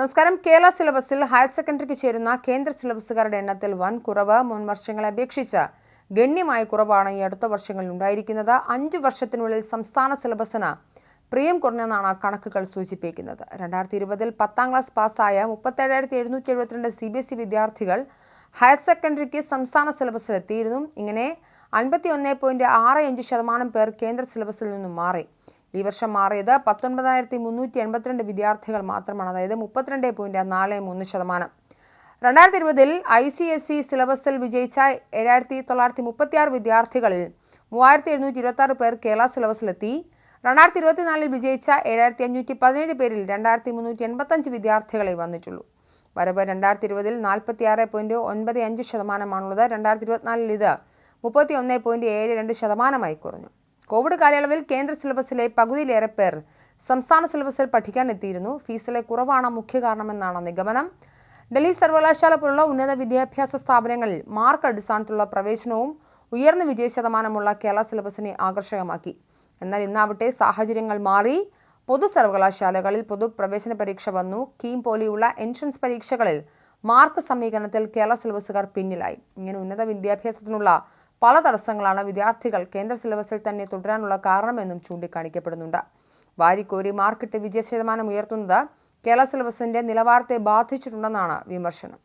നമസ്കാരം. കേരള സിലബസിൽ ഹയർ സെക്കൻഡറിക്ക് ചേരുന്ന കേന്ദ്ര സിലബസുകാരുടെ എണ്ണത്തിൽ വൻ കുറവ്. മുൻ വർഷങ്ങളെ അപേക്ഷിച്ച് ഗണ്യമായ കുറവാണ് ഈ അടുത്ത വർഷങ്ങളിൽ ഉണ്ടായിരിക്കുന്നത്. 5 വർഷത്തിനുള്ളിൽ സംസ്ഥാന സിലബസിന് പ്രിയം കുറഞ്ഞെന്നാണ് കണക്കുകൾ സൂചിപ്പിക്കുന്നത്. 2020 10ാം ക്ലാസ് പാസ്സായ 37,772 CBSE വിദ്യാർത്ഥികൾ ഹയർ സെക്കൻഡറിക്ക് സംസ്ഥാന സിലബസിലെത്തിയിരുന്നു. ഇങ്ങനെ 51.65% പേർ കേന്ദ്ര സിലബസിൽ നിന്നും മാറി. ഈ വർഷം മാറിയത് 19,382 വിദ്യാർത്ഥികൾ മാത്രമാണ്, അതായത് 32.43%. 2020 ICSE സിലബസിൽ വിജയിച്ച 7,936 വിദ്യാർത്ഥികളിൽ 3,726 പേർ കേരള സിലബസിലെത്തി. 2024 വിജയിച്ച 7,517 പേരിൽ 2,385 വിദ്യാർത്ഥികളെ വന്നിട്ടുള്ളൂ. വരവ് 2020 46.95%മാണുള്ളത്. 2024 ഇത് 31.72% കുറഞ്ഞു. കോവിഡ് കാലയളവിൽ കേന്ദ്ര സിലബസിലെ പകുതിയിലേറെ പേർ സംസ്ഥാന സിലബസിൽ പഠിക്കാൻ എത്തിയിരുന്നു. ഫീസിലെ കുറവാണ് മുഖ്യ കാരണമെന്നാണ് നിഗമനം. ഡൽഹി സർവകലാശാല പോലുള്ള ഉന്നത വിദ്യാഭ്യാസ സ്ഥാപനങ്ങളിൽ മാർക്ക് അടിസ്ഥാനത്തിലുള്ള പ്രവേശനവും ഉയർന്ന വിജയ ശതമാനമുള്ള കേരള സിലബസിനെ ആകർഷകമാക്കി. എന്നാൽ ഇന്നാവട്ടെ സാഹചര്യങ്ങൾ മാറി. പൊതു സർവകലാശാലകളിൽ പൊതുപ്രവേശന പരീക്ഷ വന്നു. കീം പോലെയുള്ള എൻട്രൻസ് പരീക്ഷകളിൽ മാർക്ക് സമീകരണത്തിൽ കേരള സിലബസുകാർ പിന്നിലായി. ഇങ്ങനെ ഉന്നത വിദ്യാഭ്യാസത്തിനുള്ള പല തടസ്സങ്ങളാണ് വിദ്യാർത്ഥികൾ കേന്ദ്ര സിലബസിൽ തന്നെ തുടരാനുള്ള കാരണമെന്നും ചൂണ്ടിക്കാണിക്കപ്പെടുന്നുണ്ട്. വാരിക്കോരി മാർക്കിട്ട് വിജയ ശതമാനം ഉയർത്തുന്നത് കേരള സിലബസിന്റെ നിലവാരത്തെ ബാധിച്ചിട്ടുണ്ടെന്നാണ് വിമർശനം.